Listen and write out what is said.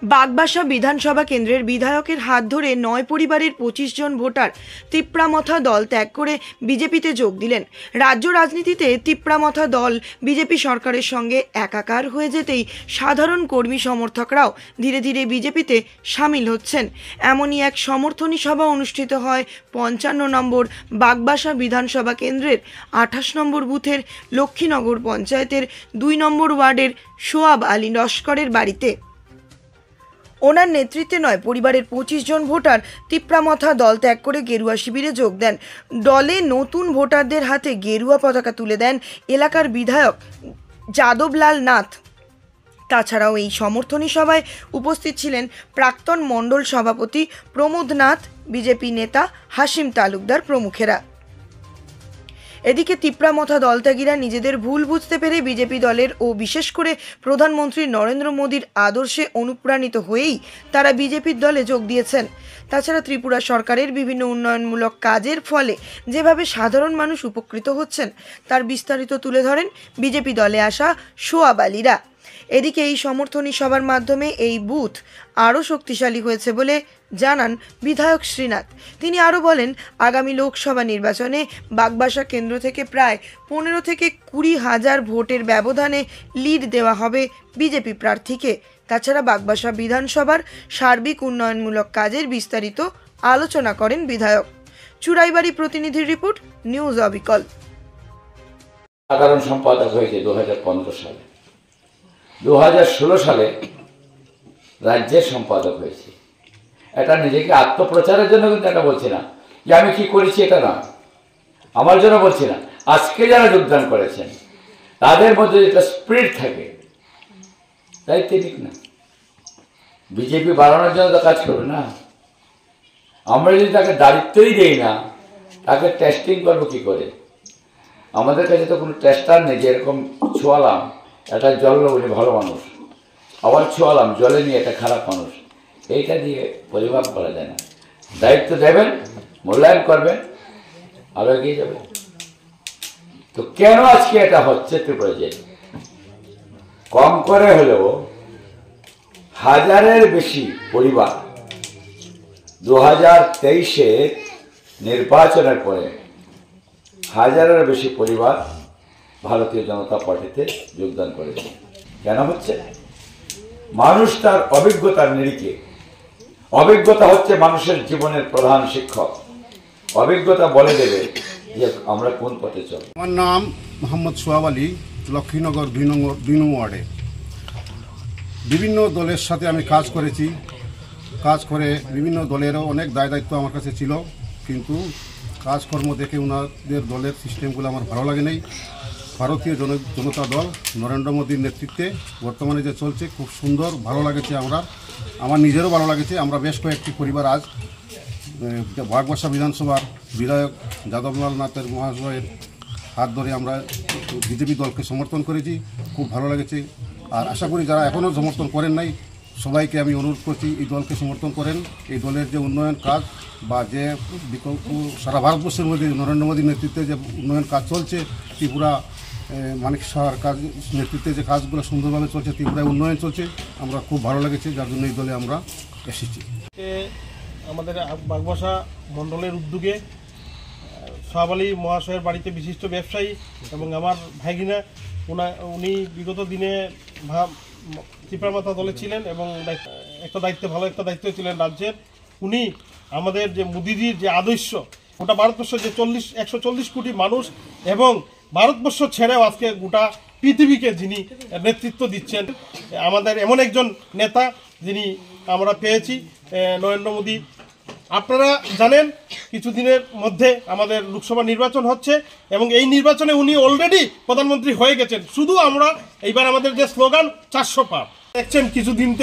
বাগবাসা বিধানসভা কেন্দ্রের বিধায়কের হাত ধরে ৯ পরিবারের ২৫ জন ভোটার তিপ্রামথা দল ত্যাগ করে বিজেপিতে যোগ দিলেন। রাজ্য রাজনীতিতে তিপ্রামথা দল বিজেপি সরকারের সঙ্গে একাকার হয়ে যেতেই সাধারণ কর্মী সমর্থকরাও ধীরে ধীরে বিজেপিতে সামিল হচ্ছেন। এমনই এক সমর্থনী সভা অনুষ্ঠিত হয় ৫৫ নম্বর বাগবাসা বিধানসভা কেন্দ্রের ২৮ নম্বর বুথের লক্ষ্মীনগর পঞ্চায়েতের ২ নম্বর ওয়ার্ডের সোয়াব আলী লস্করের বাড়িতে। ওনার নেতৃত্বে নয়, পরিবারের ২৫ জন ভোটার তিপ্রামথা দল ত্যাগ করে গেরুয়া শিবিরে যোগ দেন। দলে নতুন ভোটারদের হাতে গেরুয়া পতাকা তুলে দেন এলাকার বিধায়ক যাদবলাল নাথ। তাছাড়াও এই সমর্থনী সভায় উপস্থিত ছিলেন প্রাক্তন মণ্ডল সভাপতি প্রমোদ নাথ, বিজেপি নেতা হাসিম তালুকদার প্রমুখেরা। এদিকে তিপ্রামথা দলত্যাগীরা নিজেদের ভুল বুঝতে পেরে বিজেপি দলের ও বিশেষ করে প্রধানমন্ত্রী নরেন্দ্র মোদীর আদর্শে অনুপ্রাণিত হয়েই তারা বিজেপির দলে যোগ দিয়েছেন। তাছাড়া ত্রিপুরা সরকারের বিভিন্ন উন্নয়নমূলক কাজের ফলে যেভাবে সাধারণ মানুষ উপকৃত হচ্ছেন তার বিস্তারিত তুলে ধরেন বিজেপি দলে আসা সোয়াব আলীরা। এদিকে এই সমর্থনী সভার মাধ্যমে এই বুথ আরও শক্তিশালী হয়েছে বলে জানান বিধায়ক শ্রীনাথ। তিনি আরও বলেন, আগামী লোকসভা নির্বাচনে বাগবাসা কেন্দ্র থেকে প্রায় ১৫ থেকে ২০ হাজার ভোটের ব্যবধানে লিড দেওয়া হবে বিজেপি প্রার্থীকে। তাছাড়া বাগবাসা বিধানসভার সার্বিক উন্নয়নমূলক কাজের বিস্তারিত আলোচনা করেন বিধায়ক। চুরাইবাড়ি প্রতিনিধির রিপোর্ট, নিউজ অবিকল। সাধারণ সম্পাদক হয়েছে 2015 সালে, 2016 সালে রাজ্যের সম্পাদক হয়েছে। এটা নিজেকে আত্মপ্রচারের জন্য কিন্তু এটা বলছি না যে আমি কি করেছি, এটা না, আমার জন্য বলছি না। আজকে যারা যোগদান করেছেন তাদের মধ্যে যেটা স্পিরিট থাকে তাই ঠিক না। বিজেপি বাড়ানোর জন্য তো কাজ করবে না। আমরা যদি তাকে দায়িত্বই দেই না, তাকে টেস্টিং করবো কি করে? আমাদের কাছে তো কোনো টেস্টার নেই যে এরকম ছোঁয়ালাম এটা জল বলে ভালো মানুষ, আবার ছোঁয়ালাম জলে নিয়ে এটা খারাপ মানুষ, এইটা দিয়ে পরিমাপ করা যায় না। দায়িত্ব দেবেন, মূল্যায়ন করবেন, আরো এগিয়ে যাবে। তো কেন আজকে এটা হচ্ছে ত্রিপুরাতে? কম করে হলেও হাজারের বেশি পরিবার 2023-এ নির্বাচনের পরে হাজারের বেশি পরিবার ভারতীয় জনতা পার্টিতে যোগদান করেছে। কেন হচ্ছে? মানুষ তার অভিজ্ঞতার নিরিখে, অভিজ্ঞতা হচ্ছে মানুষের জীবনের প্রধান শিক্ষক, অভিজ্ঞতা বলে দেবে যে আমরা কোন পথে চলব। আমার নাম মোহাম্মদ সোয়াব আলী, লক্ষ্মীনগর ২ নম্বর ওয়ার্ডে। বিভিন্ন দলের সাথে আমি কাজ করেছি, কাজ করে বিভিন্ন দলেরও অনেক দায়িত্ব আমার কাছে ছিল, কিন্তু কাজকর্ম দেখে ওনাদের দলের সিস্টেমগুলো আমার ভালো লাগে নাই। ভারতীয় জনতা দল নরেন্দ্র মোদীর নেতৃত্বে বর্তমানে যে চলছে খুব সুন্দর, ভালো লাগেছে। আমার নিজেরও ভালো লাগেছে। আমরা বেশ কয়েকটি পরিবার আজ বাগবাসা বিধানসভার বিধায়ক যাদবলাল নাথের মহাশয়ের হাত ধরে আমরা বিজেপি দলকে সমর্থন করেছি, খুব ভালো লাগেছে। আর আশা করি যারা এখনও সমর্থন করেন নাই সবাইকে আমি অনুরোধ করছি এই দলকে সমর্থন করেন। এই দলের যে উন্নয়ন কাজ বা যে বিকল্প সারা ভারতবর্ষের মধ্যে নরেন্দ্র মোদীর নেতৃত্বে যে উন্নয়ন কাজ চলছে, ত্রিপুরা মানিক সাহার কাজ নেতৃত্বে যে কাজগুলো সুন্দরভাবে চলছে, ত্রিপুরায় উন্নয়ন চলছে, আমরা খুব ভালো লেগেছে, যার জন্য এই দলে আমরা এসেছি। আমাদের বাগবাসা মণ্ডলের উদ্যোগে সোয়াব আলী মহাশয়ের বাড়িতে বিশিষ্ট ব্যবসায়ী এবং আমার ভাইগিনা, উনি বিগত দিনে তিপ্রামথা দলে ছিলেন এবং ভালো একটা দায়িত্ব ছিলেন রাজ্যের। উনি আমাদের যে মোদিজির যে আদর্শ, গোটা ভারতবর্ষ যে 140 কোটি মানুষ এবং ভারতবর্ষ ছেড়েও আজকে গোটা পৃথিবীকে যিনি নেতৃত্ব দিচ্ছেন, আমাদের এমন একজন নেতা যিনি আমরা পেয়েছি, নরেন্দ্র মোদী। আপনারা জানেন কিছুদিনের মধ্যে আমাদের লোকসভা নির্বাচন হচ্ছে এবং এই নির্বাচনে উনি অলরেডি প্রধানমন্ত্রী হয়ে গেছেন। শুধু আমরা এইবার আমাদের যে স্লোগান 400 পার, দেখছেন কিছুদিন থেকে